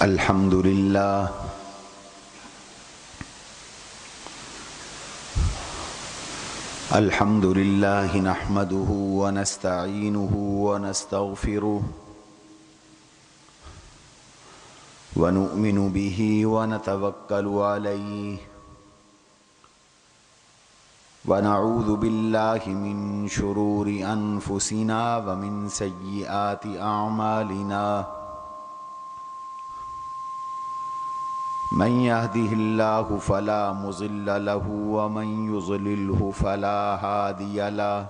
الحمد لله نحمده ونستعينه ونستغفره ونؤمن به ونتوكل عليه ونعوذ بالله من شرور أنفسنا ومن سيئات أعمالنا من يهده الله فلا مضل له ومن يضلله فلا هادي له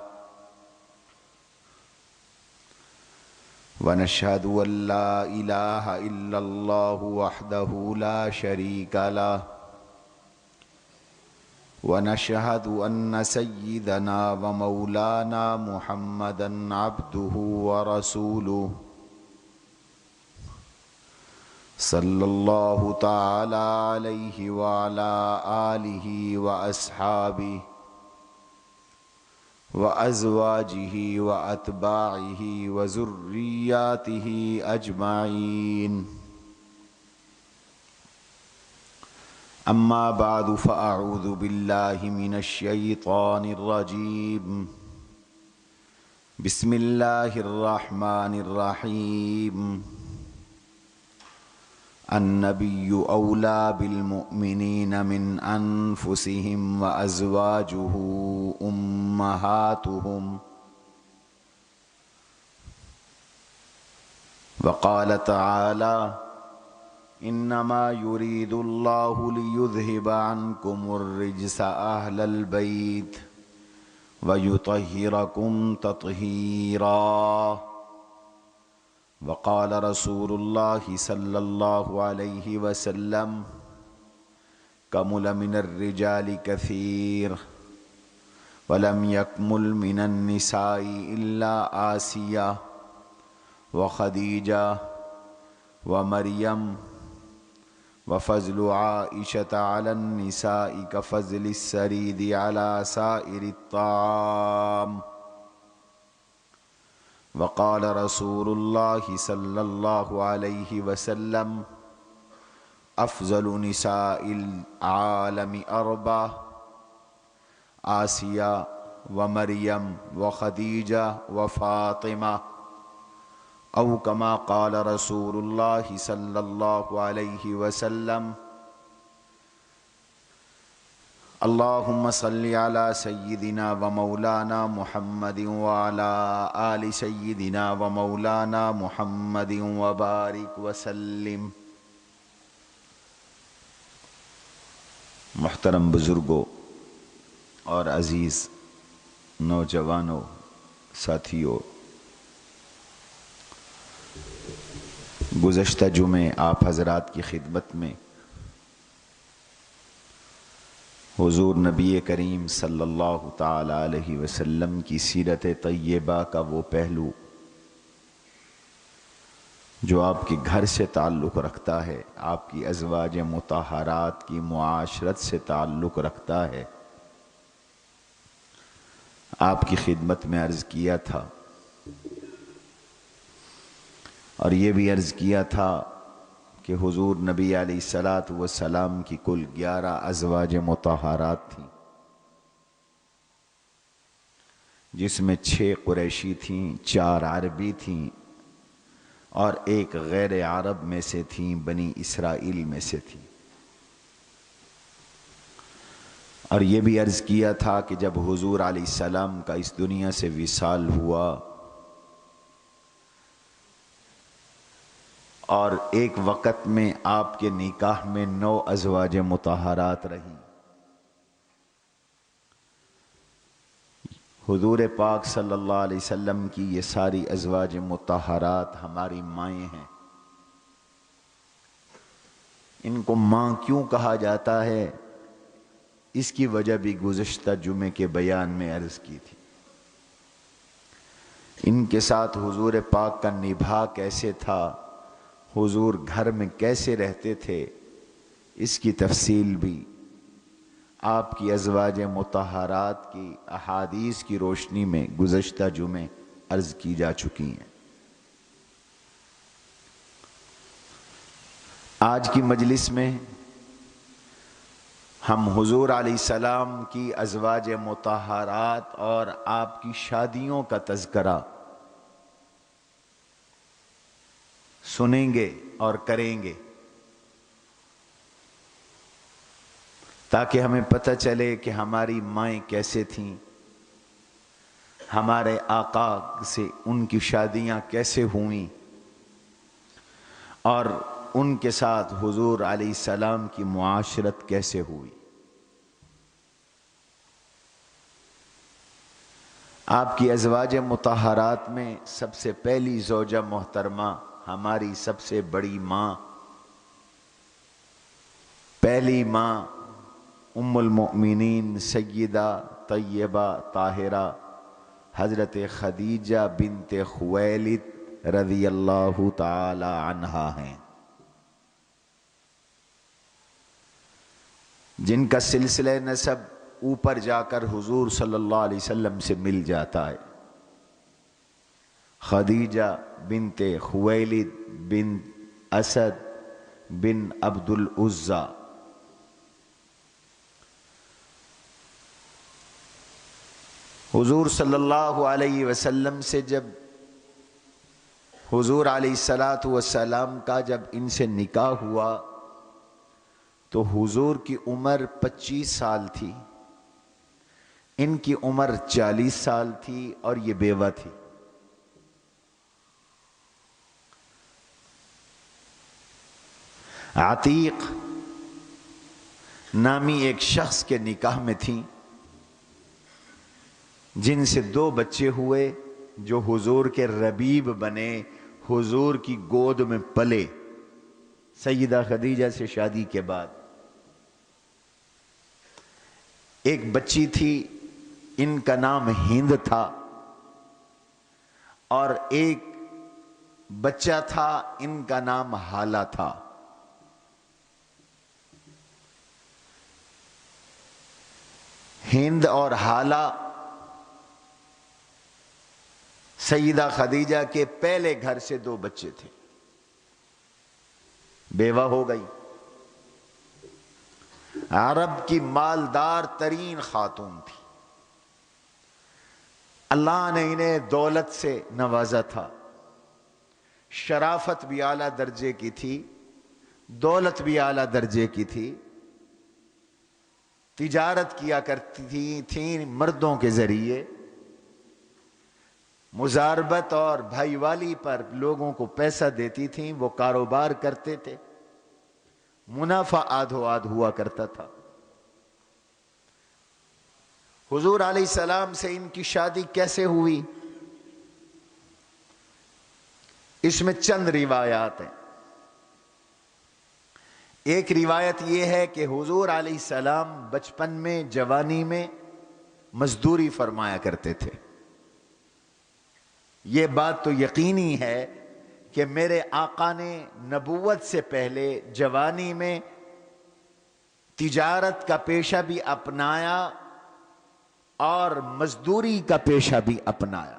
ونشهد أن لا إله إلا الله وحده لا شريك له ونشهد أن سيدنا ومولانا محمدا عبده ورسوله صلى الله تعالى عليه وعلى آله وأصحابه وأزواجه وأتباعه وذرياته أجمعين أما بعد فأعوذ بالله من الشيطان الرجيم بسم الله الرحمن الرحيم النبي أولى بالمؤمنين من أنفسهم وأزواجه أمهاتهم وقال تعالى إنما يريد الله ليذهب عنكم الرجس أهل البيت ويطهركم تطهيرا وقال رسول الله صلى الله عليه وسلم كمل من الرجال كثير ولم يكمل من النساء إلا آسيا وخديجة ومريم وفضل عائشة على النساء كفضل السريد على سائر الطعام وقال رسول الله صلى الله عليه وسلم أفضل نساء العالم أربع آسيا ومريم وخديجة وفاطمة أو كما قال رسول الله صلى الله عليه وسلم اللهم صل على سيدنا ومولانا محمد وعلى آل سيدنا ومولانا محمد وبارك وسلم۔ محترم بزرگوں اور عزیز نوجوانوں، ساتھیوں، گزشتہ جمعے آپ حضرات کی خدمت میں حضور نبی کریم صلی اللہ تعالی علیہ وسلم کی سیرت طیبہ کا وہ پہلو جو آپ کے گھر سے تعلق رکھتا ہے، آپ کی ازواج مطہرات کی معاشرت سے تعلق رکھتا ہے، آپ کی خدمت میں عرض کیا تھا، اور یہ بھی عرض کیا تھا کہ حضور نبی علیہ السلام کی کل 11 ازواج مطہرات تھیں، جس میں 6 قریشی تھیں، 4 عربی تھیں اور 1 غیر عرب میں سے تھیں، بنی اسرائیل میں سے تھیں۔ اور یہ بھی عرض کیا تھا کہ جب حضور علیہ السلام کا اس دنیا سے وصال ہوا اور ایک وقت میں آپ کے نکاح میں 9 ازواج مطہرات رہی، حضور پاک صلی اللہ علیہ وسلم کی یہ ساری ازواج مطہرات ہماری مائیں ہیں۔ ان کو ماں کیوں کہا جاتا ہے، اس کی وجہ بھی گزشتہ جمعے کے بیان میں عرض کی تھی۔ ان کے ساتھ حضور پاک کا نبھا کیسے تھا، حضور گھر میں کیسے رہتے تھے، اس کی تفصیل بھی آپ کی ازواج مطہرات کی احادیث کی روشنی میں گزشتہ جمعے عرض کی جا چکی ہیں۔ آج کی مجلس میں ہم حضور علیہ السلام کی ازواج مطہرات اور آپ کی شادیوں کا تذکرہ سنیں گے اور کریں گے، تاکہ ہمیں پتہ چلے کہ ہماری مائیں کیسے تھیں، ہمارے آقا سے ان کی شادیاں کیسے ہوئیں اور ان کے ساتھ حضور علیہ السلام کی معاشرت کیسے ہوئی۔ آپ کی ازواج مطہرات میں سب سے پہلی زوجہ محترمہ، ہماری سب سے بڑی ماں، پہلی ماں ام المؤمنین سیدہ طیبہ طاہرہ حضرت خدیجہ بنت خویلد رضی اللہ تعالی عنہا ہیں، جن کا سلسلہ نسب اوپر جا کر حضور صلی اللہ علیہ وسلم سے مل جاتا ہے۔ خدیجہ بنت خویلد بن اسد بن عبد العزیٰ، حضور صلی اللہ علیہ وسلم سے جب حضور علیہ السلام کا جب ان سے نکاح ہوا تو حضور کی عمر 25 سال تھی، ان کی عمر 40 سال تھی اور یہ بیوہ تھی۔ عتیق نامی ایک شخص کے نکاح میں تھیں، جن سے 2 بچے ہوئے جو حضور کے ربیب بنے، حضور کی گود میں پلے سیدہ خدیجہ سے شادی کے بعد۔ ایک بچی تھی، ان کا نام ہند تھا، اور ایک بچہ تھا، ان کا نام حالہ تھا۔ ہند اور حالہ سیدہ خدیجہ کے پہلے گھر سے 2 بچے تھے، بیوہ ہو گئی۔ عرب کی مالدار ترین خاتون تھی، اللہ نے انہیں دولت سے نوازا تھا، شرافت بھی اعلیٰ درجے کی تھی، دولت بھی اعلیٰ درجے کی تھی، تجارت کیا کرتی تھیں مردوں کے ذریعے، مزاربت اور بھائی والی پر لوگوں کو پیسہ دیتی تھیں، وہ کاروبار کرتے تھے، منافع آدھو آدھ ہوا کرتا تھا۔ حضور علیہ السلام سے ان کی شادی کیسے ہوئی، اس میں چند روایات ہیں۔ ایک روایت یہ ہے کہ حضور علیہ السلام بچپن میں، جوانی میں مزدوری فرمایا کرتے تھے۔ یہ بات تو یقینی ہے کہ میرے آقا نے نبوت سے پہلے جوانی میں تجارت کا پیشہ بھی اپنایا اور مزدوری کا پیشہ بھی اپنایا۔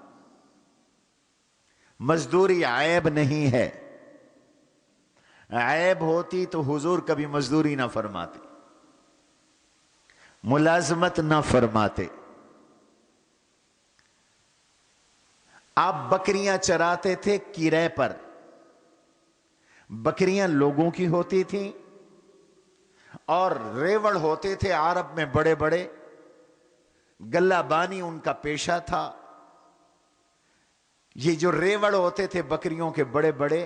مزدوری عیب نہیں ہے، عیب ہوتی تو حضور کبھی مزدوری نہ فرماتے، ملازمت نہ فرماتے۔ آپ بکریاں چراتے تھے کرائے پر، بکریاں لوگوں کی ہوتی تھیں اور ریوڑ ہوتے تھے عرب میں بڑے بڑے، گلہ بانی ان کا پیشہ تھا۔ یہ جو ریوڑ ہوتے تھے بکریوں کے بڑے بڑے،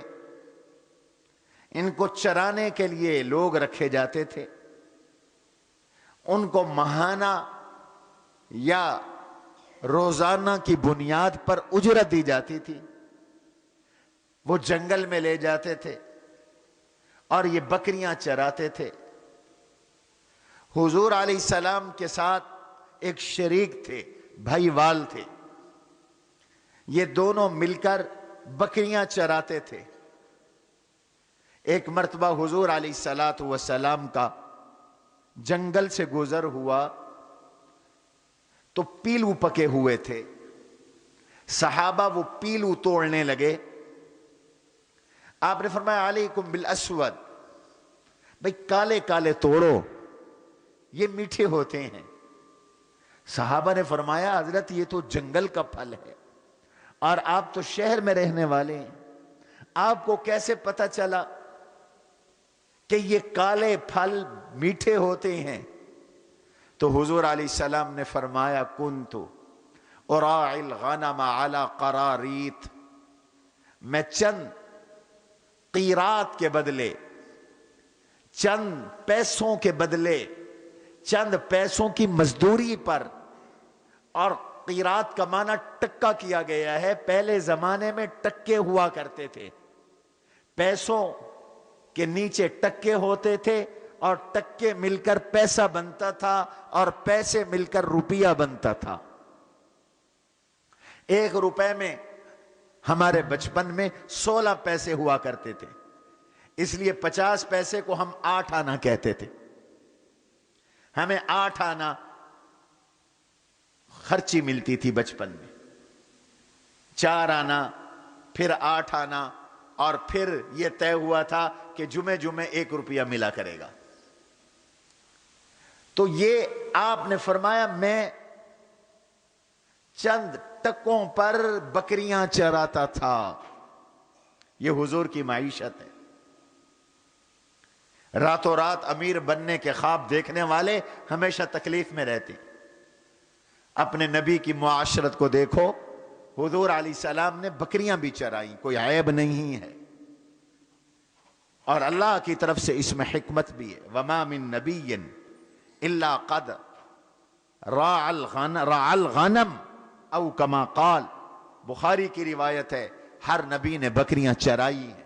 ان کو چرانے کے لیے لوگ رکھے جاتے تھے، ان کو ماہانہ یا روزانہ کی بنیاد پر اجرت دی جاتی تھی، وہ جنگل میں لے جاتے تھے اور یہ بکریاں چراتے تھے۔ حضور علیہ السلام کے ساتھ ایک شریک تھے، بھائی وال تھے، یہ دونوں مل کر بکریاں چراتے تھے۔ ایک مرتبہ حضور علیہ السلام کا جنگل سے گزر ہوا تو پیلو پکے ہوئے تھے، صحابہ وہ پیلو توڑنے لگے۔ آپ نے فرمایا علیکم بالاسود، بھئی کالے کالے توڑو، یہ میٹھے ہوتے ہیں۔ صحابہ نے فرمایا حضرت یہ تو جنگل کا پھل ہے اور آپ تو شہر میں رہنے والے ہیں، آپ کو کیسے پتا چلا کہ یہ کالے پھل میٹھے ہوتے ہیں؟ تو حضور علیہ السلام نے فرمایا کنت اراعی الغنم علی قراریت، میں چند قیرات کے بدلے، چند پیسوں کے بدلے، چند پیسوں کی مزدوری پر، اور قیرات کا معنی ٹکا کیا گیا ہے، پہلے زمانے میں ٹکے ہوا کرتے تھے، پیسوں کے نیچے ٹکے ہوتے تھے اور ٹکے مل کر پیسہ بنتا تھا اور پیسے مل کر روپیہ بنتا تھا۔ 1 روپے میں ہمارے بچپن میں 16 پیسے ہوا کرتے تھے، اس لیے 50 پیسے کو ہم 8 آنا کہتے تھے۔ ہمیں 8 آنا خرچی ملتی تھی بچپن میں، 4 آنا، پھر 8 آنا، اور پھر یہ طے ہوا تھا کہ جمعے جمعے 1 روپیہ ملا کرے گا۔ تو یہ آپ نے فرمایا میں چند ٹکوں پر بکریاں چراتا تھا۔ یہ حضور کی معیشت ہے۔ راتوں رات امیر بننے کے خواب دیکھنے والے ہمیشہ تکلیف میں رہتے۔ اپنے نبی کی معاشرت کو دیکھو، حضور علیہ السلام نے بکریاں بھی چرائیں، کوئی عیب نہیں ہے، اور اللہ کی طرف سے اس میں حکمت بھی ہے۔ وما من نبی الا قد راع الغنم او کما قال، بخاری کی روایت ہے، ہر نبی نے بکریاں چرائی ہیں،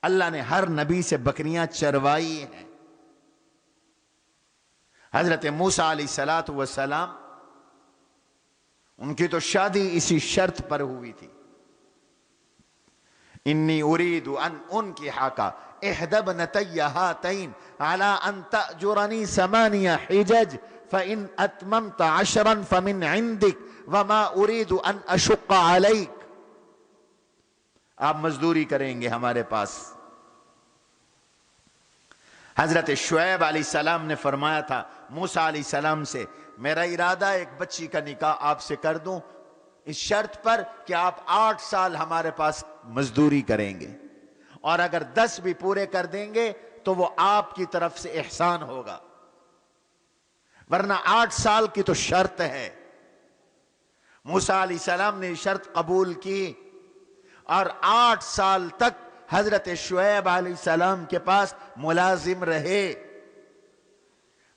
اللہ نے ہر نبی سے بکریاں چروائی ہیں۔ حضرت موسیٰ علیہ السلام ان کی تو شادی اسی شرط پر ہوئی تھی، انی ارید ان انکحک احدی ابنتی ہاتین علی ان تأجرنی 8 حجج فإن اتممت 10 فمن عندک وما ارید ان اشق علیک۔ آپ مزدوری کریں گے ہمارے پاس۔ حضرت شعیب علیہ السلام نے فرمایا تھا موسیٰ علیہ السلام سے، میرا ارادہ ایک بچی کا نکاح آپ سے کر دوں اس شرط پر کہ آپ 8 سال ہمارے پاس مزدوری کریں گے، اور اگر 10 بھی پورے کر دیں گے تو وہ آپ کی طرف سے احسان ہوگا، ورنہ 8 سال کی تو شرط ہے۔ موسیٰ علیہ السلام نے شرط قبول کی اور 8 سال تک حضرت شعیب علیہ السلام کے پاس ملازم رہے،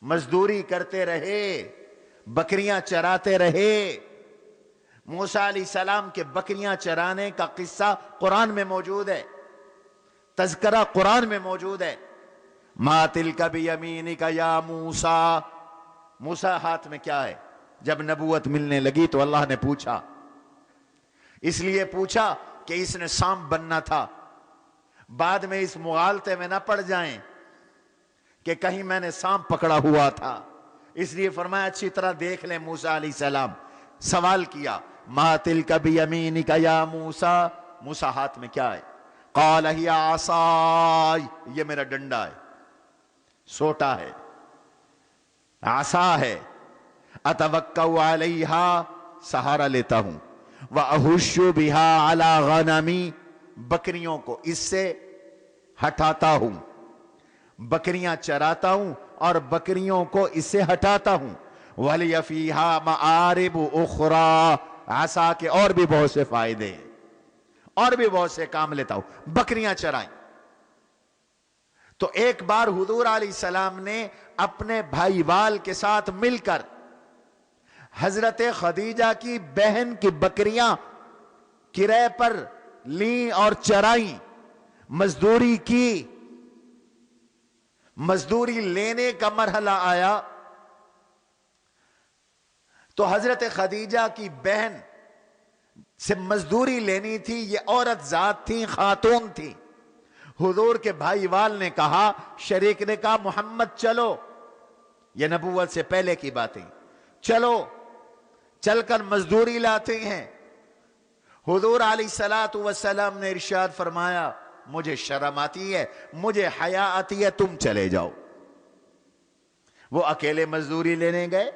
مزدوری کرتے رہے، بکریاں چراتے رہے۔ موسیٰ علیہ السلام کے بکریاں چرانے کا قصہ قرآن میں موجود ہے، تذکرہ قرآن میں موجود ہے۔ ما تلک بیمینک یا موسیٰ، موسیٰ ہاتھ میں کیا ہے؟ جب نبوت ملنے لگی تو اللہ نے پوچھا، اس لیے پوچھا کہ اس نے سانپ بننا تھا، بعد میں اس مغالطے میں نہ پڑ جائیں کہ کہیں میں نے سانپ پکڑا ہوا تھا، اس لیے فرمایا اچھی طرح دیکھ لیں۔ موسیٰ علیہ السلام سوال کیا، ما تلک بیمینک یا موسیٰ، موسیٰ ہاتھ میں کیا ہے؟ قال ہی عصائی، یہ میرا ڈنڈا ہے، سوٹا ہے، عصا ہے، اتوکا علیہا، سہارا لیتا ہوں، واہش بہا علی غنمی، بکریوں کو اس سے ہٹاتا ہوں، بکریاں چراتا ہوں اور بکریوں کو اس سے ہٹاتا ہوں۔ وَلِيَ فِيهَا مَآرِبُ أُخْرَى، عصا کے اور بھی بہت سے فائدے ہیں، اور بھی بہت سے کام لیتا ہوں، بکریاں چرائیں۔ تو ایک بار حضور علیہ السلام نے اپنے بھائی وال کے ساتھ مل کر حضرت خدیجہ کی بہن کی بکریاں کرائے پر لیں اور چرائیں، مزدوری کی۔ مزدوری لینے کا مرحلہ آیا تو حضرت خدیجہ کی بہن سے مزدوری لینی تھی، یہ عورت ذات تھی، خاتون تھی۔ حضور کے بھائی وال نے کہا، شریک نے کہا محمد چلو، یہ نبوت سے پہلے کی باتیں، چلو چل کر مزدوری لاتے ہیں۔ حضور علیہ السلام نے ارشاد فرمایا، مجھے شرم آتی ہے، مجھے حیا آتی ہے، تم چلے جاؤ۔ وہ اکیلے مزدوری لینے گئے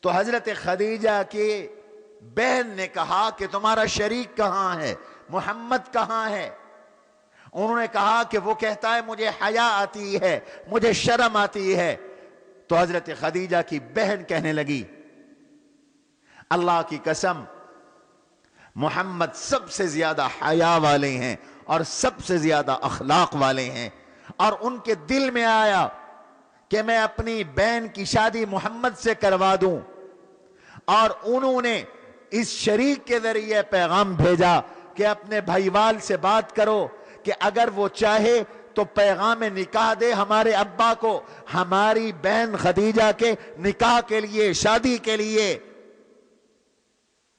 تو حضرت خدیجہ کی بہن نے کہا کہ تمہارا شریک کہاں ہے، محمد کہاں ہے؟ انہوں نے کہا کہ وہ کہتا ہے مجھے حیا آتی ہے، مجھے شرم آتی ہے۔ تو حضرت خدیجہ کی بہن کہنے لگی اللہ کی قسم محمد سب سے زیادہ حیا والے ہیں اور سب سے زیادہ اخلاق والے ہیں، اور ان کے دل میں آیا کہ میں اپنی بہن کی شادی محمد سے کروا دوں، اور انہوں نے اس شریک کے ذریعے پیغام بھیجا کہ اپنے بھائیوال سے بات کرو کہ اگر وہ چاہے تو پیغام نکاح دے ہمارے ابا کو ہماری بہن خدیجہ کے نکاح کے لیے، شادی کے لیے۔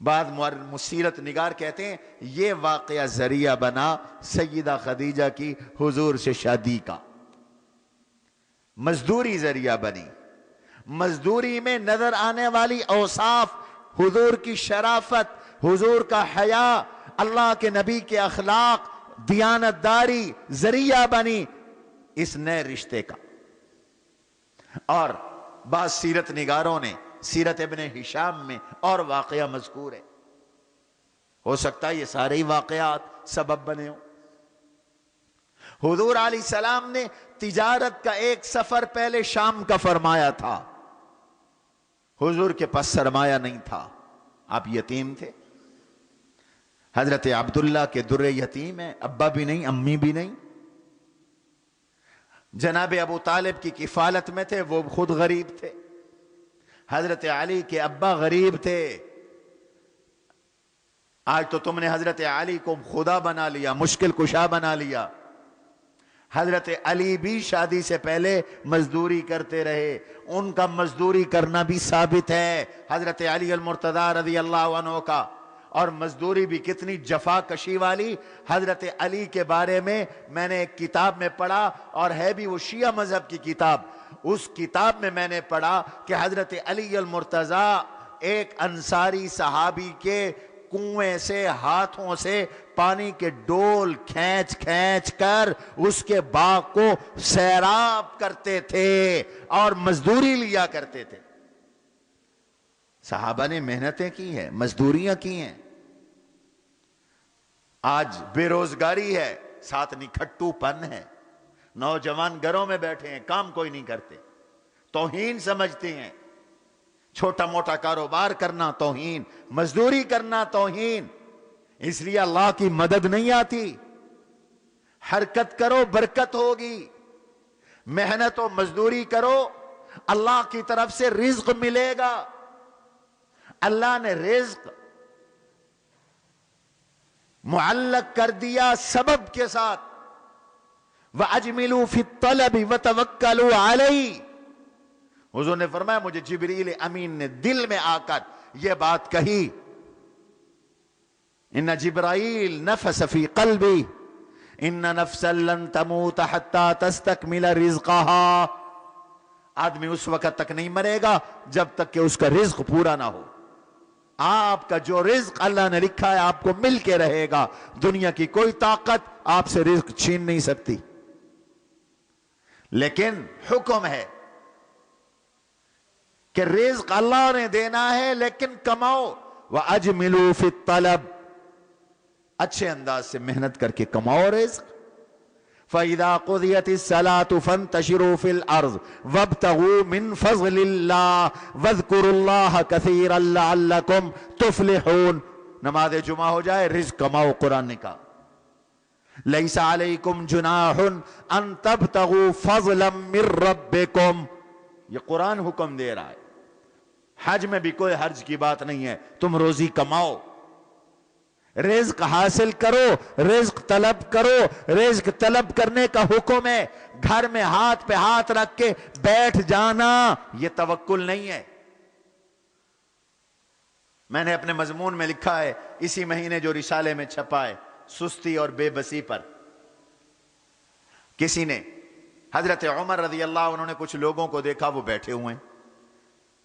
بعد سیرت نگار کہتے ہیں یہ واقعہ ذریعہ بنا سیدہ خدیجہ کی حضور سے شادی کا۔ مزدوری ذریعہ بنی، مزدوری میں نظر آنے والی اوصاف، حضور کی شرافت، حضور کا حیا، اللہ کے نبی کے اخلاق، دیانت داری ذریعہ بنی اس نئے رشتے کا۔ اور بعض سیرت نگاروں نے سیرت ابن ہشام میں اور واقعہ مذکور ہے، ہو سکتا ہے یہ سارے ہی واقعات سبب بنے ہوں۔ حضور علیہ السلام نے تجارت کا ایک سفر پہلے شام کا فرمایا تھا، حضور کے پاس سرمایہ نہیں تھا، آپ یتیم تھے۔ حضرت عبداللہ کے در یتیم ہیں، ابا بھی نہیں، امی بھی نہیں۔ جناب ابو طالب کی کفالت میں تھے، وہ خود غریب تھے۔ حضرت علی کے ابا غریب تھے۔ آج تو تم نے حضرت علی کو خدا بنا لیا، مشکل کشا بنا لیا۔ حضرت علی بھی شادی سے پہلے مزدوری کرتے رہے، ان کا مزدوری کرنا بھی ثابت ہے حضرت علی المرتضی رضی اللہ عنہ کا۔ اور مزدوری بھی کتنی جفا کشی والی۔ حضرت علی کے بارے میں نے ایک کتاب میں پڑھا، اور ہے بھی وہ شیعہ مذہب کی کتاب، اس کتاب میں نے پڑھا کہ حضرت علی المرتضی ایک انصاری صحابی کے کنویں سے ہاتھوں سے پانی کے ڈول کھینچ کھینچ کر اس کے باغ کو سیراب کرتے تھے اور مزدوری لیا کرتے تھے۔ صحابہ نے محنتیں کی ہیں، مزدوریاں کی ہیں۔ آج بے روزگاری ہے، ساتھ نکھٹو پن ہے، نوجوان گھروں میں بیٹھے ہیں، کام کوئی نہیں کرتے، توہین سمجھتے ہیں۔ چھوٹا موٹا کاروبار کرنا توہین، مزدوری کرنا توہین۔ اس لیے اللہ کی مدد نہیں آتی۔ حرکت کرو برکت ہوگی، محنت و مزدوری کرو اللہ کی طرف سے رزق ملے گا۔ اللہ نے رزق معلق کر دیا سبب کے ساتھ، وَأَجْمِلُوا فِي الطَّلَبِ وَتَوَكَّلُوا عَلَيْهِ۔ حضور نے فرمایا مجھے جبریل امین نے دل میں آ کر یہ بات کہی، ان جبرائیل نفس فی قلبی ان نفسا لن تموت حتی تستکمل رزقها۔ آدمی اس وقت تک نہیں مرے گا جب تک کہ اس کا رزق پورا نہ ہو۔ آپ کا جو رزق اللہ نے لکھا ہے آپ کو مل کے رہے گا، دنیا کی کوئی طاقت آپ سے رزق چھین نہیں سکتی۔ لیکن حکم ہے کہ رزق اللہ نے دینا ہے، لیکن کماؤ، وَأَجْمِلُوا فِي الطَّلَبِ، اچھے انداز سے محنت کر کے کماؤ رزق۔ فَإِذَا قُضِيَتِ الصَّلَاةُ فَانْتَشِرُوا فِي الْأَرْضِ وَابْتَغُوا مِنْ فَضْلِ اللَّهِ وَاذْكُرُوا اللَّهَ كَثِيرًا لَعَلَّكُمْ تُفْلِحُونَ۔ نماز جمعہ ہو جائے، رزق کماؤ، قرآن نے کہا لَيْسَ عَلَيْكُمْ جُنَاحٌ أَن تَبْتَغُوا فَضْلًا مِّن رَبِّكُمْ۔ یہ قرآن حکم دے رہا ہے۔ حج میں بھی کوئی حرج کی بات نہیں ہے، تم روزی کماؤ، رزق حاصل کرو، رزق طلب کرو۔ رزق طلب کرنے کا حکم ہے، گھر میں ہاتھ پہ ہاتھ رکھ کے بیٹھ جانا یہ توکل نہیں ہے۔ میں نے اپنے مضمون میں لکھا ہے، اسی مہینے جو رسالے میں چھپا ہے، سستی اور بے بسی پر، کسی نے حضرت عمر رضی اللہ عنہ نے کچھ لوگوں کو دیکھا وہ بیٹھے ہوئے ہیں،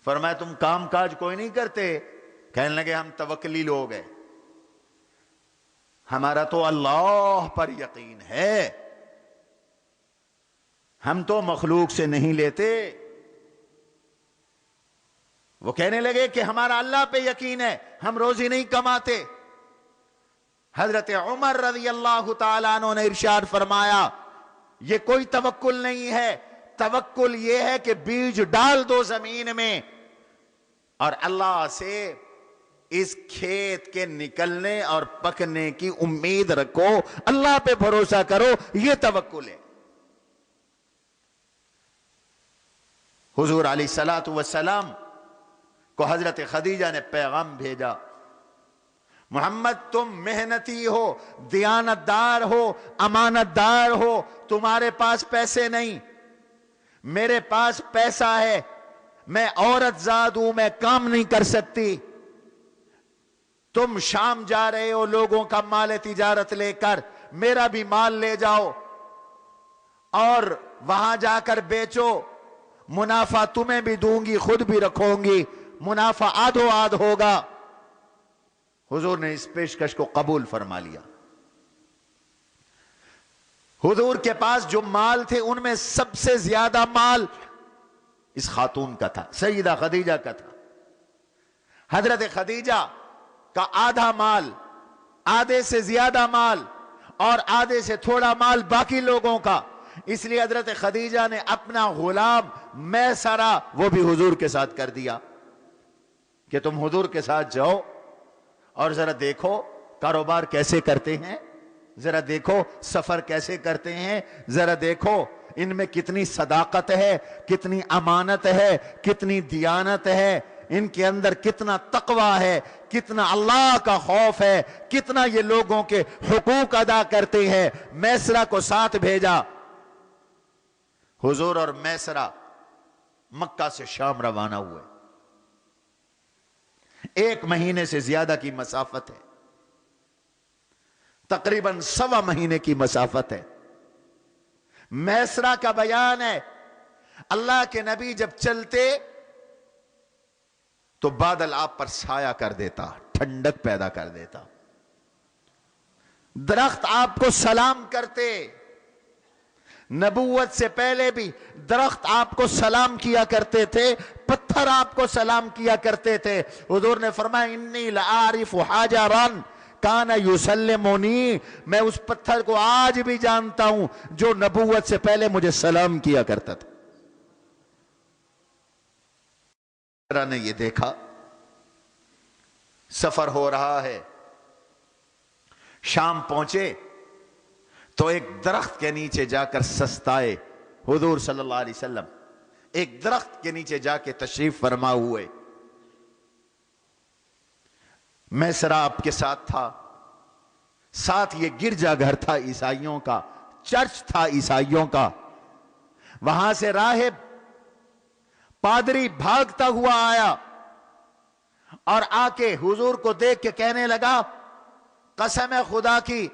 فرمایا تم کام کاج کوئی نہیں کرتے؟ کہنے لگے ہم توکلی لوگ ہیں، ہمارا تو اللہ پر یقین ہے، ہم تو مخلوق سے نہیں لیتے۔ وہ کہنے لگے کہ ہمارا اللہ پہ یقین ہے، ہم روزی نہیں کماتے۔ حضرت عمر رضی اللہ تعالیٰ عنہ نے ارشاد فرمایا یہ کوئی توکل نہیں ہے، توکل یہ ہے کہ بیج ڈال دو زمین میں اور اللہ سے اس کھیت کے نکلنے اور پکنے کی امید رکھو، اللہ پہ بھروسہ کرو، یہ توکل ہے۔ حضور علیہ الصلوۃ والسلام کو حضرت خدیجہ نے پیغام بھیجا، محمد تم محنتی ہو، دیانتدار ہو، امانت دار ہو، تمہارے پاس پیسے نہیں، میرے پاس پیسہ ہے، میں عورت زاد ہوں، میں کام نہیں کر سکتی، تم شام جا رہے ہو لوگوں کا مال تجارت لے کر، میرا بھی مال لے جاؤ اور وہاں جا کر بیچو، منافع تمہیں بھی دوں گی، خود بھی رکھوں گی، منافع آدھو آدھ ہوگا۔ حضور نے اس پیشکش کو قبول فرما لیا۔ حضور کے پاس جو مال تھے ان میں سب سے زیادہ مال اس خاتون کا تھا، سیدہ خدیجہ کا تھا۔ حضرت خدیجہ کا آدھا مال، آدھے سے زیادہ مال اور آدھے سے تھوڑا مال باقی لوگوں کا، اس لیے حضرت خدیجہ نے اپنا غلام میسرہ وہ بھی حضور کے ساتھ کر دیا کہ تم حضور کے ساتھ جاؤ اور ذرا دیکھو کاروبار کیسے کرتے ہیں، ذرا دیکھو سفر کیسے کرتے ہیں، ذرا دیکھو ان میں کتنی صداقت ہے، کتنی امانت ہے، کتنی دیانت ہے، ان کے اندر کتنا تقوی ہے، کتنا اللہ کا خوف ہے، کتنا یہ لوگوں کے حقوق ادا کرتے ہیں۔ میسرہ کو ساتھ بھیجا۔ حضور اور میسرہ مکہ سے شام روانہ ہوئے، 1 مہینے سے زیادہ کی مسافت ہے، تقریباً 1.25 مہینے کی مسافت ہے۔ میسرہ کا بیان ہے اللہ کے نبی جب چلتے تو بادل آپ پر سایہ کر دیتا، ٹھنڈک پیدا کر دیتا، درخت آپ کو سلام کرتے، نبوت سے پہلے بھی درخت آپ کو سلام کیا کرتے تھے، پتھر آپ کو سلام کیا کرتے تھے۔ حضور نے فرمایا انی لعارف حجرا کان یسلمونی، میں اس پتھر کو آج بھی جانتا ہوں جو نبوت سے پہلے مجھے سلام کیا کرتا تھا۔ نے یہ دیکھا سفر ہو رہا ہے، شام پہنچے تو ایک درخت کے نیچے جا کر سستائے، حضور صلی اللہ علیہ وسلم ایک درخت کے نیچے جا کے تشریف فرما ہوئے۔ میسرہ آپ کے ساتھ تھا، ساتھ یہ گرجا گھر تھا عیسائیوں کا، چرچ تھا عیسائیوں کا۔ وہاں سے راہب پادری بھاگتا ہوا آیا اور آ کے حضور کو دیکھ کے کہنے لگا قسم خدا کی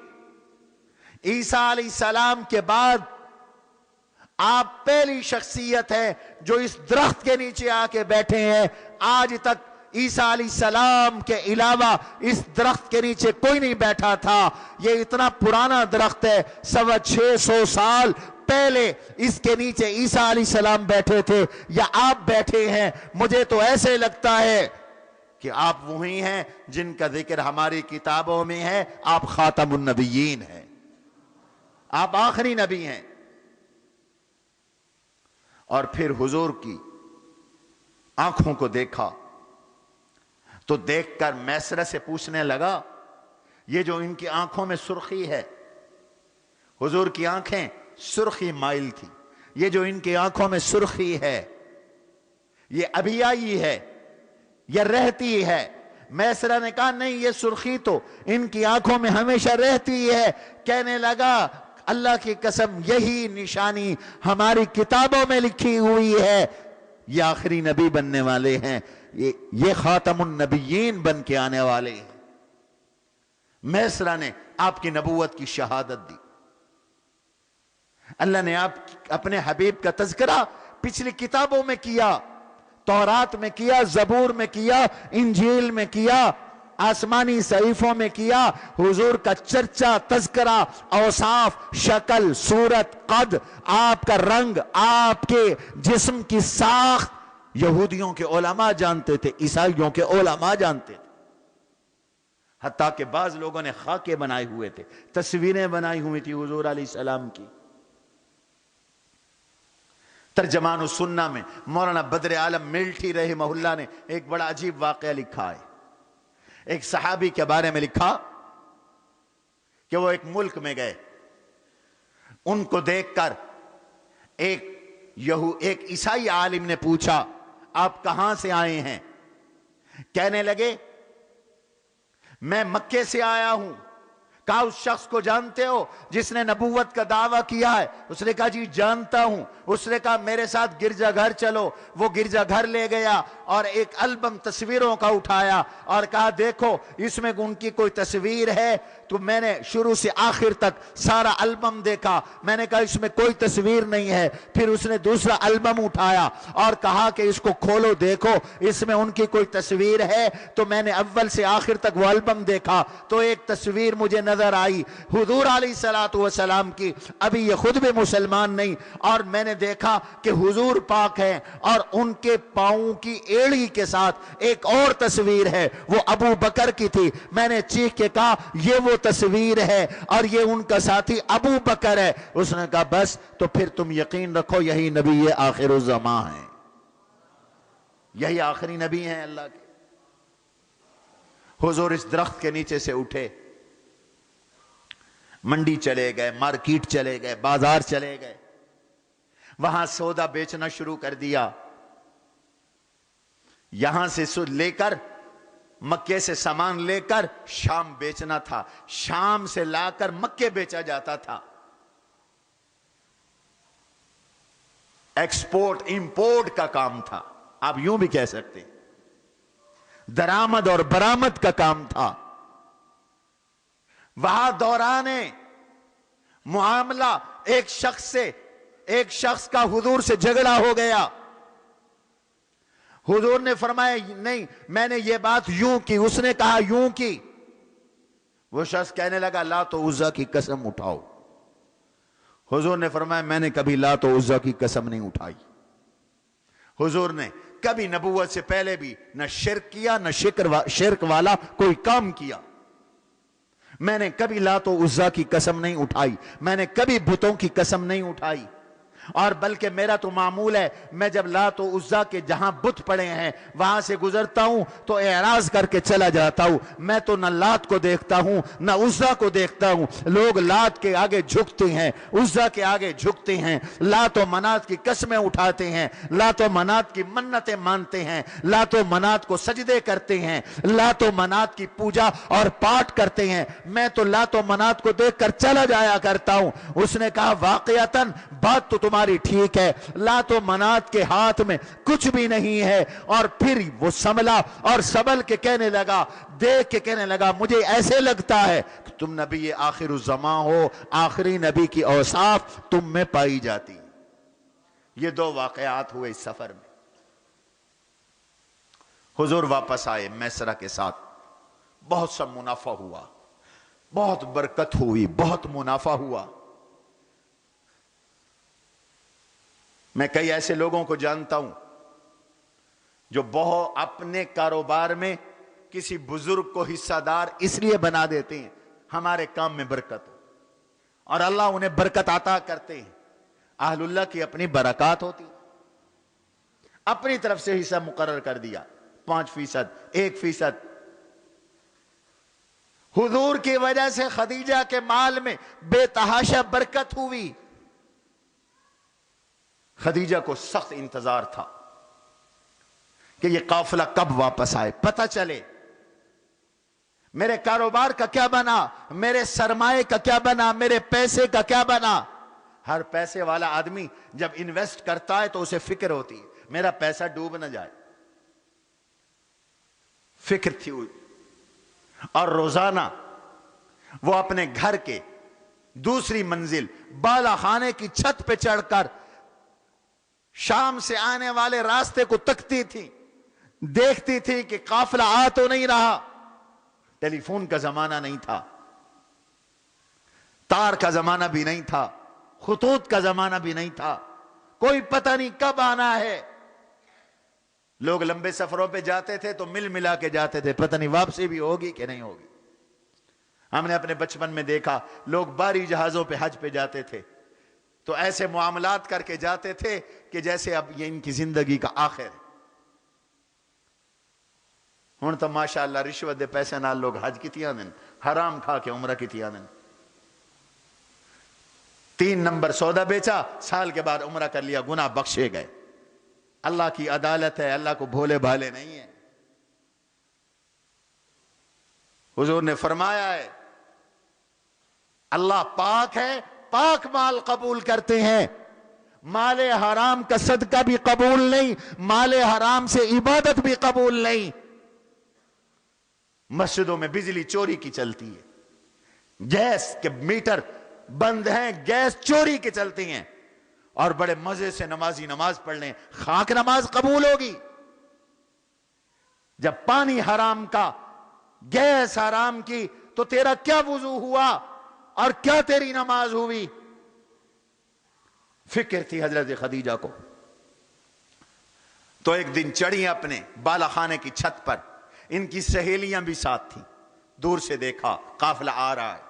عیسیٰ علیہ السلام کے بعد آپ پہلی شخصیت ہے جو اس درخت کے نیچے آ کے بیٹھے ہیں، آج تک عیسیٰ علیہ السلام کے علاوہ اس درخت کے نیچے کوئی نہیں بیٹھا تھا۔ یہ اتنا پرانا درخت ہے، 650 سال پہلے اس کے نیچے عیسیٰ علیہ السلام بیٹھے تھے یا آپ بیٹھے ہیں۔ مجھے تو ایسے لگتا ہے کہ آپ وہی ہیں جن کا ذکر ہماری کتابوں میں ہے، آپ خاتم النبیین ہیں، آپ آخری نبی ہیں۔ اور پھر حضور کی آنکھوں کو دیکھا تو دیکھ کر میسرہ سے پوچھنے لگا یہ جو ان کی آنکھوں میں سرخی ہے، حضور کی آنکھیں سرخی مائل تھی، یہ جو ان کی آنکھوں میں سرخی ہے یہ ابھی آئی ہے یا رہتی ہے؟ میسرہ نے کہا نہیں، یہ سرخی تو ان کی آنکھوں میں ہمیشہ رہتی ہے۔ کہنے لگا اللہ کی قسم یہی نشانی ہماری کتابوں میں لکھی ہوئی ہے، یہ آخری نبی بننے والے ہیں، یہ خاتم النبیین بن کے آنے والے ہیں۔ میسرہ نے آپ کی نبوت کی شہادت دی۔ اللہ نے اپنے حبیب کا تذکرہ پچھلی کتابوں میں کیا، تورات میں کیا، زبور میں کیا، انجیل میں کیا، آسمانی صحیفوں میں کیا، حضور کا چرچا، تذکرہ، اوصاف، شکل، صورت، قد، آپ کا رنگ، آپ کے جسم کی ساخت یہودیوں کے علماء جانتے تھے، عیسائیوں کے علماء جانتے تھے، حتیٰ کہ بعض لوگوں نے خاکے بنائے ہوئے تھے، تصویریں بنائی ہوئی تھی حضور علیہ السلام کی۔ ترجمان السنہ میں مولانا بدر عالم ملٹھی رحمہ اللہ نے ایک بڑا عجیب واقعہ لکھا ہے۔ ایک صحابی کے بارے میں لکھا کہ وہ ایک ملک میں گئے، ان کو دیکھ کر ایک عیسائی عالم نے پوچھا آپ کہاں سے آئے ہیں؟ کہنے لگے میں مکے سے آیا ہوں۔ کہا اس شخص کو جانتے ہو جس نے نبوت کا دعویٰ کیا ہے؟ اس نے کہا جی جانتا ہوں۔ اس نے کہا میرے ساتھ گرجا گھر چلو۔ وہ گرجا گھر لے گیا اور ایک البم تصویروں کا اٹھایا اور کہا دیکھو اس میں ان کی کوئی تصویر ہے؟ تو میں نے شروع سے آخر تک سارا البم دیکھا، میں نے کہا اس میں کوئی تصویر نہیں ہے۔ پھر اس نے دوسرا البم اٹھایا اور کہا کہ اس کو کھولو دیکھو اس میں ان کی کوئی تصویر ہے؟ تو میں نے اول سے آخر تک وہ البم دیکھا تو ایک تصویر مجھے نظر آئی حضور علیہ السلام کی، ابھی یہ خود بھی مسلمان نہیں، اور میں نے دیکھا کہ حضور پاک ہیں اور ان کے پاؤں کی ایڑی کے ساتھ ایک اور تصویر ہے، وہ ابو بکر کی تھی۔ میں نے چیخ کے کہا یہ وہ تصویر ہے اور یہ ان کا ساتھی ابو بکر ہے۔ اس نے کہا بس تو پھر تم یقین رکھو یہی نبی آخر الزمان ہیں، یہی آخری نبی ہیں اللہ کے۔ حضور اس درخت کے نیچے سے اٹھے، منڈی چلے گئے، مارکیٹ چلے گئے، بازار چلے گئے، وہاں سودا بیچنا شروع کر دیا۔ یہاں سے لے کر مکے سے سامان لے کر شام بیچنا تھا، شام سے لا کر مکے بیچا جاتا تھا۔ ایکسپورٹ امپورٹ کا کام تھا، آپ یوں بھی کہہ سکتے، درآمد اور برآمد کا کام تھا۔ وہاں دوران معاملہ ایک شخص کا حضور سے جھگڑا ہو گیا۔ حضور نے فرمایا نہیں میں نے یہ بات یوں کی، اس نے کہا یوں کی۔ وہ شخص کہنے لگا لات و عزا کی قسم اٹھاؤ۔ حضور نے فرمایا میں نے کبھی لات و عزا کی قسم نہیں اٹھائی۔ حضور نے کبھی نبوت سے پہلے بھی نہ شرک کیا نہ شرک والا کوئی کام کیا۔ میں نے کبھی لات و عزا کی قسم نہیں اٹھائی، میں نے کبھی بتوں کی قسم نہیں اٹھائی، اور بلکہ میرا تو معمول ہے میں جب لات و عزا کے جہاں بت پڑے ہیں وہاں سے گزرتا ہوں تو اعراض کر کے چلا جاتا ہوں۔ میں تو نہ لات کو دیکھتا ہوں نہ عزا کو دیکھتا ہوں۔ لوگ لات کے آگے جھکتے ہیں، عزا کے آگے جھکتے ہیں، لات و منات کی قسمیں اٹھاتے ہیں، لات و منات کی منتیں مانتے ہیں، لات و منات کو سجدے کرتے ہیں، لات و منات کی پوجا اور پاٹ کرتے ہیں۔ میں تو لات و منات کو دیکھ کر چلا جایا کرتا ہوں۔ اس نے کہا واقعتاً بات تو تمہاری ٹھیک ہے، لات و منات کے ہاتھ میں کچھ بھی نہیں ہے۔ اور پھر وہ سنبھلا اور سنبھل کے کہنے لگا، دیکھ کے کہنے لگا مجھے ایسے لگتا ہے کہ تم نبی آخر الزمان ہو، آخری نبی کی اوصاف تم میں پائی جاتی۔ یہ دو واقعات ہوئے اس سفر میں۔ حضور واپس آئے میسرہ کے ساتھ، بہت سا منافع ہوا، بہت برکت ہوئی، بہت منافع ہوا۔ میں کئی ایسے لوگوں کو جانتا ہوں جو بہت اپنے کاروبار میں کسی بزرگ کو حصہ دار اس لیے بنا دیتے ہیں ہمارے کام میں برکت ہو، اور اللہ انہیں برکت عطا کرتے ہیں۔ اہل اللہ کی اپنی برکات ہوتی، اپنی طرف سے حصہ مقرر کر دیا، 5%، 1%۔ حضور کی وجہ سے خدیجہ کے مال میں بے تحاشا برکت ہوئی۔ خدیجہ کو سخت انتظار تھا کہ یہ قافلہ کب واپس آئے، پتہ چلے میرے کاروبار کا کیا بنا، میرے سرمایہ کا کیا بنا، میرے پیسے کا کیا بنا۔ ہر پیسے والا آدمی جب انویسٹ کرتا ہے تو اسے فکر ہوتی ہے میرا پیسہ ڈوب نہ جائے، فکر تھی ہوئی۔ اور روزانہ وہ اپنے گھر کے دوسری منزل بالا خانے کی چھت پہ چڑھ کر شام سے آنے والے راستے کو تکتی تھی، دیکھتی تھی کہ قافلہ آ تو نہیں رہا، ٹیلی فون کا زمانہ نہیں تھا، تار کا زمانہ بھی نہیں تھا، خطوط کا زمانہ بھی نہیں تھا، کوئی پتہ نہیں کب آنا ہے۔ لوگ لمبے سفروں پہ جاتے تھے تو مل ملا کے جاتے تھے، پتہ نہیں واپسی بھی ہوگی کہ نہیں ہوگی۔ ہم نے اپنے بچپن میں دیکھا لوگ باری جہازوں پہ حج پہ جاتے تھے تو ایسے معاملات کر کے جاتے تھے کہ جیسے اب یہ ان کی زندگی کا آخر ہے۔ ہن تو ماشاءاللہ رشوت دے پیسے نال لوگ حج کی تیاں دن، حرام کھا کے عمرہ کی تیاں دن۔ 3 نمبر سودا بیچا، سال کے بعد عمرہ کر لیا، گناہ بخشے گئے۔ اللہ کی عدالت ہے، اللہ کو بھولے بھالے نہیں ہے۔ حضور نے فرمایا ہے اللہ پاک ہے، پاک مال قبول کرتے ہیں، مال حرام کا صدقہ بھی قبول نہیں، مال حرام سے عبادت بھی قبول نہیں۔ مسجدوں میں بجلی چوری کی چلتی ہے، گیس کے میٹر بند ہیں، گیس چوری کے چلتی ہیں، اور بڑے مزے سے نمازی نماز پڑھ لیں، خاک نماز قبول ہوگی؟ جب پانی حرام کا، گیس حرام کی، تو تیرا کیا وضو ہوا اور کیا تیری نماز ہوئی؟ فکر تھی حضرت خدیجہ کو، تو ایک دن چڑھی اپنے بالا خانے کی چھت پر، ان کی سہیلیاں بھی ساتھ تھیں، دور سے دیکھا قافلہ آ رہا ہے،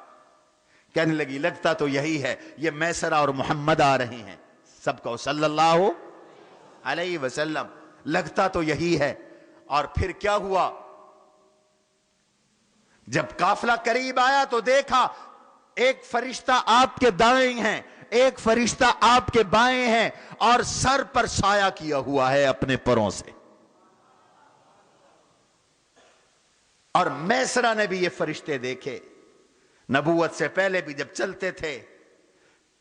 کہنے لگی لگتا تو یہی ہے، یہ میسرہ اور محمد آ رہے ہیں، سب کو صلی اللہ علیہ وسلم، لگتا تو یہی ہے۔ اور پھر کیا ہوا؟ جب قافلہ قریب آیا تو دیکھا ایک فرشتہ آپ کے دائیں ہیں، ایک فرشتہ آپ کے بائیں ہیں، اور سر پر سایہ کیا ہوا ہے اپنے پروں سے۔ اور میسرہ نے بھی یہ فرشتے دیکھے، نبوت سے پہلے بھی جب چلتے تھے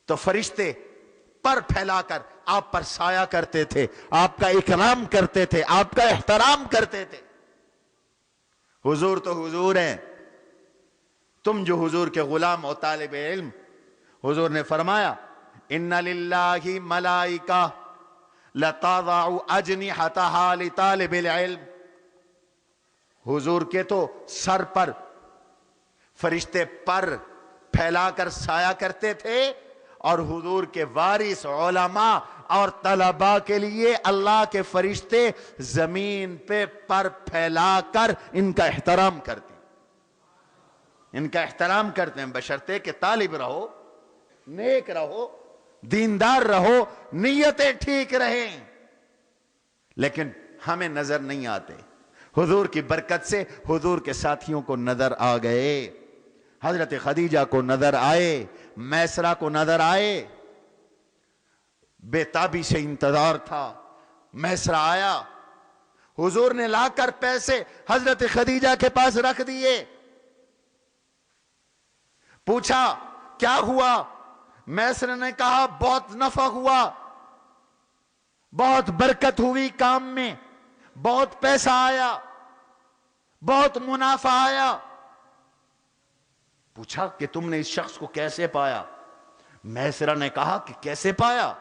تو فرشتے پر پھیلا کر آپ پر سایہ کرتے تھے، آپ کا اکرام کرتے تھے، آپ کا احترام کرتے تھے۔ حضور تو حضور ہیں، تم جو حضور کے غلام ہو، طالب علم، حضور نے فرمایا ان للہ ملائکہ لتضع اجنحتہا لطالب العلم، حضور کے تو سر پر فرشتے پر پھیلا کر سایہ کرتے تھے، اور حضور کے وارث علماء اور طلباء کے لیے اللہ کے فرشتے زمین پہ پر پھیلا کر ان کا احترام کرتے ہیں، ان کا احترام کرتے ہیں، بشرطے کہ طالب رہو، نیک رہو، دیندار رہو، نیتیں ٹھیک رہیں۔ لیکن ہمیں نظر نہیں آتے، حضور کی برکت سے حضور کے ساتھیوں کو نظر آ گئے، حضرت خدیجہ کو نظر آئے، میسرہ کو نظر آئے، بے تابی سے انتظار تھا۔ میسرہ آیا، حضور نے لا کر پیسے حضرت خدیجہ کے پاس رکھ دیے، پوچھا کیا ہوا؟ میسرہ نے کہا بہت نفع ہوا، بہت برکت ہوئی کام میں، بہت پیسہ آیا، بہت منافع آیا۔ پوچھا کہ تم نے اس شخص کو کیسے پایا؟ میسرہ نے کہا کہ کیسے پایا؟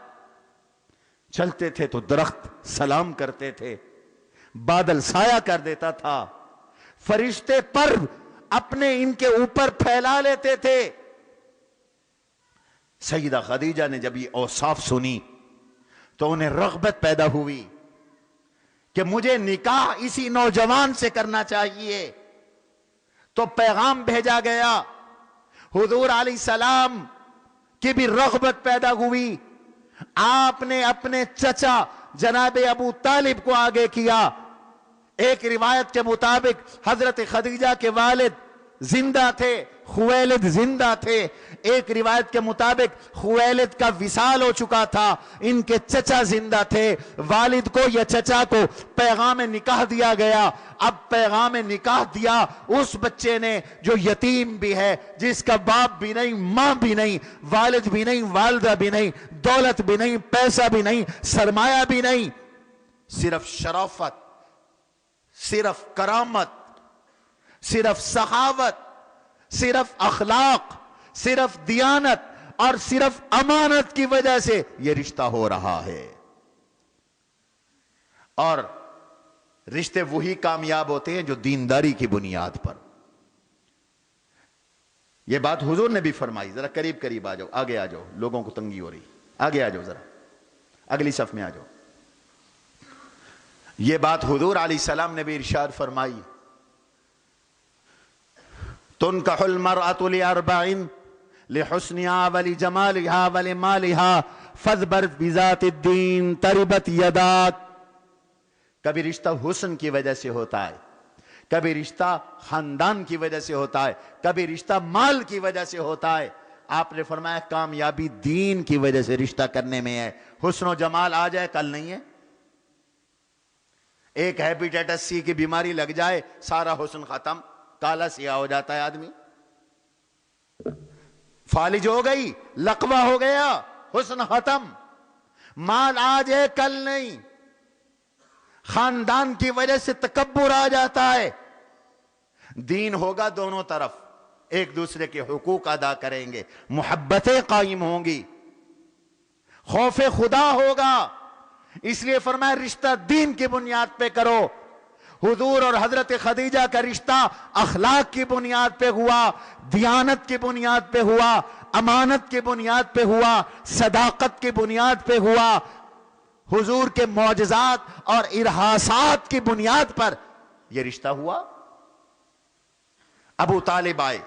چلتے تھے تو درخت سلام کرتے تھے، بادل سایہ کر دیتا تھا، فرشتے پر اپنے ان کے اوپر پھیلا لیتے تھے۔ سیدہ خدیجہ نے جب یہ اوصاف سنی تو انہیں رغبت پیدا ہوئی کہ مجھے نکاح اسی نوجوان سے کرنا چاہیے۔ تو پیغام بھیجا گیا، حضور علیہ السلام کی بھی رغبت پیدا ہوئی، آپ نے اپنے چچا جناب ابو طالب کو آگے کیا۔ ایک روایت کے مطابق حضرت خدیجہ کے والد زندہ تھے، خویلد زندہ تھے، ایک روایت کے مطابق خویلد کا وصال ہو چکا تھا، ان کے چچا زندہ تھے، والد کو یا چچا کو پیغام نکاح دیا گیا۔ اب پیغام نکاح دیا اس بچے نے جو یتیم بھی ہے، جس کا باپ بھی نہیں، ماں بھی نہیں، والد بھی نہیں، والدہ بھی نہیں، دولت بھی نہیں، پیسہ بھی نہیں، سرمایہ بھی نہیں، صرف شرافت، صرف کرامت، صرف سخاوت، صرف اخلاق، صرف دیانت اور صرف امانت کی وجہ سے یہ رشتہ ہو رہا ہے۔ اور رشتے وہی کامیاب ہوتے ہیں جو دینداری کی بنیاد پر، یہ بات حضور نے بھی فرمائی. ذرا قریب قریب آ جاؤ, آگے آ جاؤ, لوگوں کو تنگی ہو رہی, آگے آ جاؤ, ذرا اگلی صف میں آ جاؤ. یہ بات حضور علیہ السلام نے بھی ارشاد فرمائی, تنکح المرأة لأربع لحسنها ولجمالها ولمالها فاذبر بذات الدین تربت یداک. کبھی رشتہ حسن کی وجہ سے ہوتا ہے, کبھی رشتہ خاندان کی وجہ سے ہوتا ہے, کبھی رشتہ مال کی وجہ سے ہوتا ہے. آپ نے فرمایا کامیابی دین کی وجہ سے رشتہ کرنے میں ہے. حسن و جمال آ جائے کل نہیں ہے. ایک ہیپیٹائٹس سی کی بیماری لگ جائے سارا حسن ختم, کالا سیاہ ہو جاتا ہے آدمی, فالج ہو گئی, لقوہ ہو گیا, حسن ختم. مال آ جائے کل نہیں, خاندان کی وجہ سے تکبر آ جاتا ہے. دین ہوگا دونوں طرف, ایک دوسرے کے حقوق ادا کریں گے, محبتیں قائم ہوں گی, خوف خدا ہوگا. اس لیے فرمایا رشتہ دین کی بنیاد پہ کرو. حضور اور حضرت خدیجہ کا رشتہ اخلاق کی بنیاد پہ ہوا, دیانت کی بنیاد پہ ہوا, امانت کی بنیاد پہ ہوا, صداقت کی بنیاد پہ ہوا. حضور کے معجزات اور ارہاسات کی بنیاد پر یہ رشتہ ہوا. ابو طالب آئے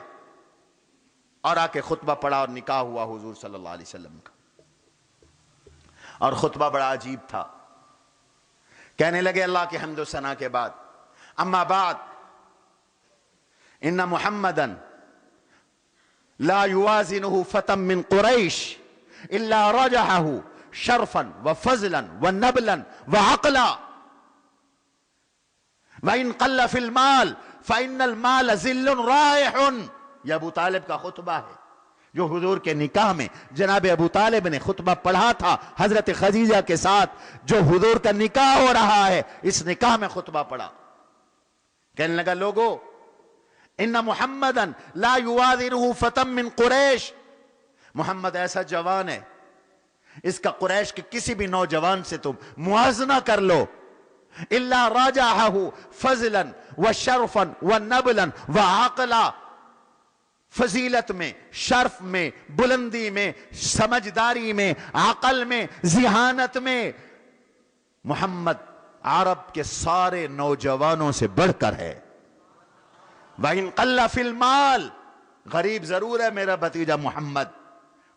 اور آ کے خطبہ پڑھا اور نکاح ہوا حضور صلی اللہ علیہ وسلم کا. اور خطبہ بڑا عجیب تھا. کہنے لگے اللہ کے حمد و ثنا کے بعد, اما بعد ان محمدن لا يوازنه فتى من قریش الا رجحه شرفا وفضلا ونبلا وعقلا وان قل في المال فان المال ذل رائح. یہ ابو طالب کا خطبہ ہے جو حضور کے نکاح میں جناب ابو طالب نے خطبہ پڑھا تھا حضرت خدیجہ کے ساتھ. جو حضور کا نکاح ہو رہا ہے اس نکاح میں خطبہ پڑھا. کہنے لگا لوگو ان محمدا لا يوازنه فتى من قریش, محمد ایسا جوان ہے اس کا قریش کے کسی بھی نوجوان سے تم موازنہ کر لو. الا راجعه فضلا وشرفا ونبلا وعقلا, فضیلت میں, شرف میں, بلندی میں, سمجھداری میں, عقل میں, ذہانت میں محمد عرب کے سارے نوجوانوں سے بڑھ کر ہے. وَإِن قَلَّ فِي الْمَالِ, غریب ضرور ہے میرا بھتیجا محمد,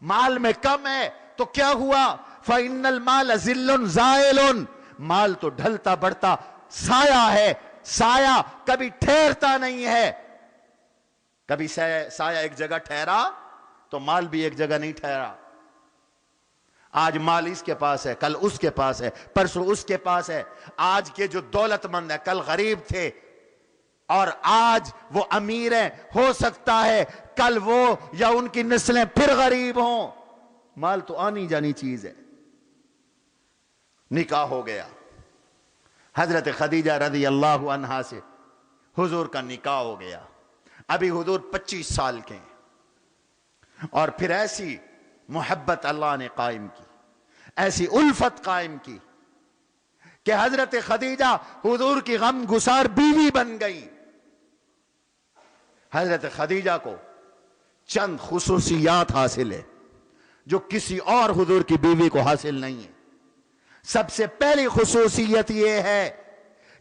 مال میں کم ہے تو کیا ہوا, فَإِنَّ الْمَالَ ذِلٌ زَائِلٌ, مال تو ڈھلتا بڑھتا سایہ ہے, سایہ کبھی ٹھہرتا نہیں ہے. کبھی سایہ ایک جگہ ٹھہرا تو مال بھی ایک جگہ نہیں ٹھہرا. آج مال اس کے پاس ہے, کل اس کے پاس ہے, پرسوں اس کے پاس ہے. آج کے جو دولت مند ہیں کل غریب تھے, اور آج وہ امیر ہیں, ہو سکتا ہے کل وہ یا ان کی نسلیں پھر غریب ہوں. مال تو آنی جانی چیز ہے. نکاح ہو گیا حضرت خدیجہ رضی اللہ عنہا سے, حضور کا نکاح ہو گیا. ابھی حضور 25 سال کے ہیں, اور پھر ایسی محبت اللہ نے قائم کی, ایسی الفت قائم کی کہ حضرت خدیجہ حضور کی غم گسار بیوی بن گئی. حضرت خدیجہ کو چند خصوصیات حاصل ہے جو کسی اور حضور کی بیوی کو حاصل نہیں ہے. سب سے پہلی خصوصیت یہ ہے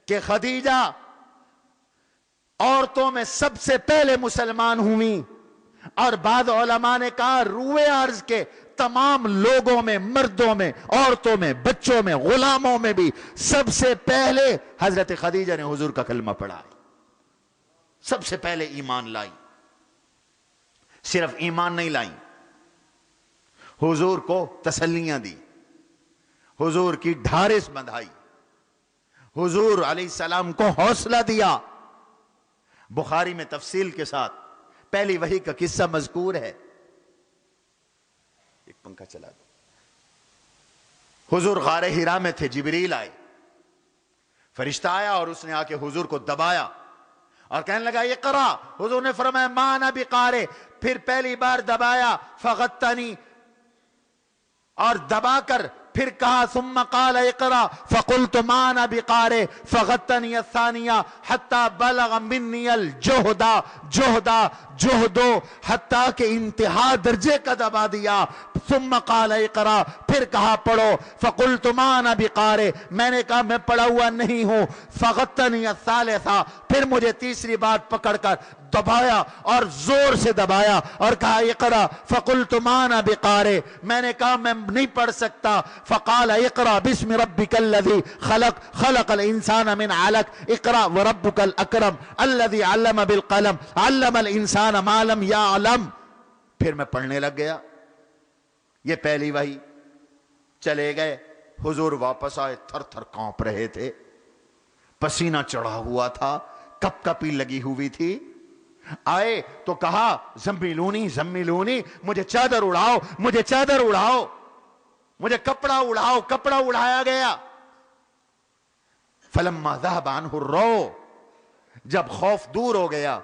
کہ خدیجہ عورتوں میں سب سے پہلے مسلمان ہوئی, اور بعض علماء نے کہا روئے عرض کے تمام لوگوں میں, مردوں میں, عورتوں میں, بچوں میں, غلاموں میں بھی سب سے پہلے حضرت خدیجہ نے حضور کا کلمہ پڑھا, سب سے پہلے ایمان لائی. صرف ایمان نہیں لائیں, حضور کو تسلیاں دی, حضور کی ڈھارس بندھائی, حضور علیہ السلام کو حوصلہ دیا. بخاری میں تفصیل کے ساتھ پہلی وحی کا قصہ مذکور ہے. ایک پنکھا چلا دو. حضور غار حرا میں تھے, جبریل آئے, فرشتہ آیا اور اس نے آ کے حضور کو دبایا اور کہنے لگا اقرا. حضور نے فرمایا ما انا بقارئ, پھر پہلی بار دبایا, فغتنی, اور دبا کر پھر کہا ثم قال اقرا فقلت ما انا بقارئ فغطني الثانية حتى بلغ مني الجهد حتیٰ کہ انتہا درجے کا دبا دیا. ثم قال اقرا پھر کہا پڑھو. فقلت ما انا بقارئ میں نے کہا میں پڑھا ہوا نہیں ہوں. فغطني الثالثة پھر مجھے تیسری بات پکڑ کر دبایا اور زور سے دبایا اور کہا اقرا. فقلت ما انا بقارئ میں نے کہا میں نہیں پڑھ سکتا. فقال اقرا بسم ربك الذي خلق الانسان من علق اقرا وربك الاکرم الذي علم بالقلم علم الانسان ما لم يعلم. پھر میں پڑھنے لگ گیا. یہ پہلی وحی. چلے گئے. حضور واپس آئے, تھر تھر کانپ رہے تھے, پسینہ چڑھا ہوا تھا, کپ کپی لگی ہوئی تھی. آئے تو کہا زملونی زملونی, مجھے چادر اڑاؤ, مجھے چادر اڑاؤ, مجھے کپڑا اڑاؤ. کپڑا اڑایا گیا. فلما ذهب عنه الروع جب خوف دور ہو گیا,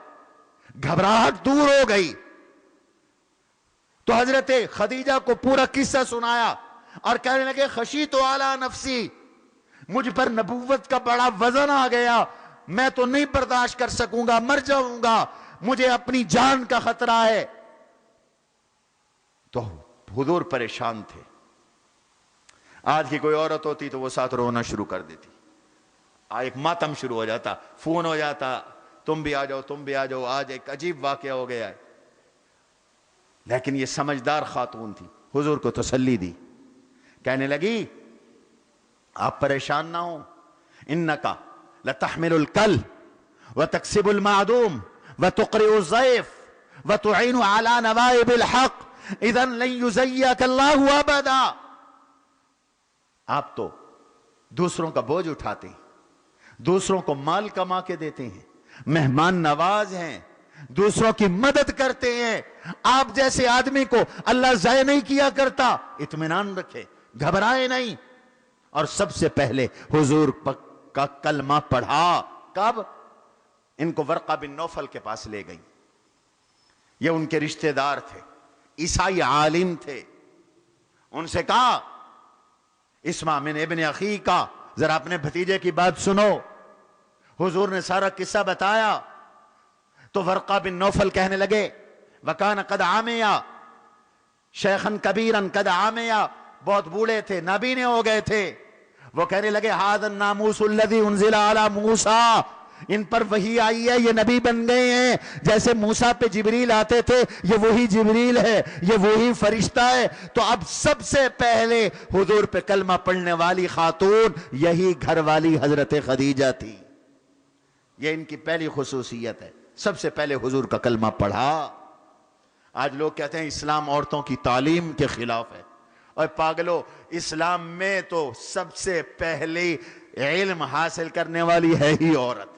گھبراہٹ دور ہو گئی, تو حضرت خدیجہ کو پورا قصہ سنایا اور کہنے لگے خشیت علی نفسی, مجھ پر نبوت کا بڑا وزن آ گیا, میں تو نہیں برداشت کر سکوں گا, مر جاؤں گا, مجھے اپنی جان کا خطرہ ہے. تو حضور پریشان تھے. آج کی کوئی عورت ہوتی تو وہ ساتھ رونا شروع کر دیتی, ایک ماتم شروع ہو جاتا, فون ہو جاتا تم بھی آ جاؤ تم بھی آ جاؤ. آج ایک عجیب واقعہ ہو گیا ہے. لیکن یہ سمجھدار خاتون تھی, حضور کو تسلی دی. کہنے لگی آپ پریشان نہ ہوں, انکا لتحمل الکل وتکسب المعدوم وتقرئ الضیف وتعین علی نوائب الحق اذن لن یزیک اللہ ابدا. آپ تو دوسروں کا بوجھ اٹھاتے ہیں, دوسروں کو مال کما کے دیتے ہیں, مہمان نواز ہیں, دوسروں کی مدد کرتے ہیں. آپ جیسے آدمی کو اللہ ضائع نہیں کیا کرتا. اطمینان رکھے, گھبرائے نہیں. اور سب سے پہلے حضور کا کلمہ پڑھا. کب؟ ان کو ورقہ بن نوفل کے پاس لے گئی. یہ ان کے رشتہ دار تھے, عیسائی عالم تھے. ان سے کہا اسمع من ابن اخی کا, ذرا اپنے بھتیجے کی بات سنو. حضور نے سارا قصہ بتایا تو ورقہ بن نوفل کہنے لگے وکان قد عامیا شیخن کبیرن قد عامیا, بہت بوڑھے تھے, نابینے ہو گئے تھے. وہ کہنے لگے ھذا الناموس الذی انزل علی موسیٰ, ان پر وحی آئی ہے, یہ نبی بن گئے ہیں. جیسے موسیٰ پہ جبریل آتے تھے, یہ وہی جبریل ہے, یہ وہی فرشتہ ہے. تو اب سب سے پہلے حضور پہ کلمہ پڑھنے والی خاتون یہی گھر والی حضرت خدیجہ تھی. یہ ان کی پہلی خصوصیت ہے, سب سے پہلے حضور کا کلمہ پڑھا. آج لوگ کہتے ہیں اسلام عورتوں کی تعلیم کے خلاف ہے. اور پاگلو, اسلام میں تو سب سے پہلے علم حاصل کرنے والی ہے ہی عورت.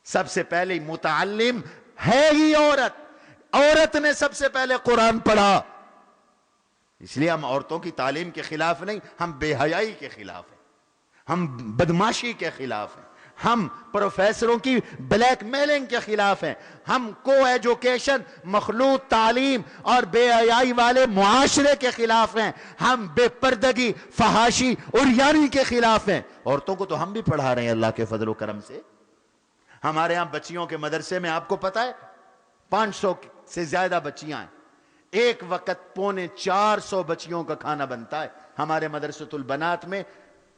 سب سے پہلے متعلم ہے ہی عورت. عورت نے سب سے پہلے قرآن پڑھا. اس لیے ہم عورتوں کی تعلیم کے خلاف نہیں, ہم بے حیائی کے خلاف ہیں, ہم بدماشی کے خلاف ہیں, ہم پروفیسروں کی بلیک میلنگ کے خلاف ہیں, ہم کو ایجوکیشن مخلوط تعلیم اور بے حیائی والے معاشرے کے خلاف ہیں, ہم بے پردگی فحاشی عریانی کے خلاف ہیں. عورتوں کو تو ہم بھی پڑھا رہے ہیں اللہ کے فضل و کرم سے. ہمارے ہاں بچیوں کے مدرسے میں آپ کو پتہ ہے 500 سے زیادہ بچیاں ہیں. ایک وقت 350 بچیوں کا کھانا بنتا ہے. ہمارے مدرسۃ البنات میں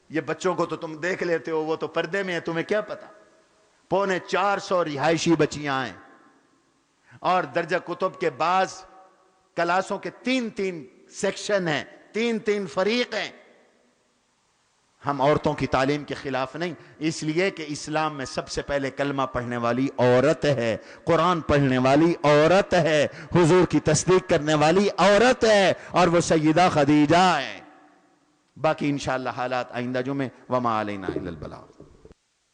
یہ بچوں کو تو تم دیکھ لیتے ہو, وہ تو پردے میں ہے, تمہیں کیا پتا. 450 رہائشی بچیاں ہیں. اور درجہ کتب کے بعض کلاسوں کے 3 سیکشن ہیں, 3 فریق ہیں. ہم عورتوں کی تعلیم کے خلاف نہیں, اس لیے کہ اسلام میں سب سے پہلے کلمہ پڑھنے والی عورت ہے, قرآن پڑھنے والی عورت ہے, حضور کی تصدیق کرنے والی عورت ہے, اور وہ سیدہ خدیجہ ہے. باقی انشاءاللہ حالات آئندہ جمعے. وما علینا الا البلاغ.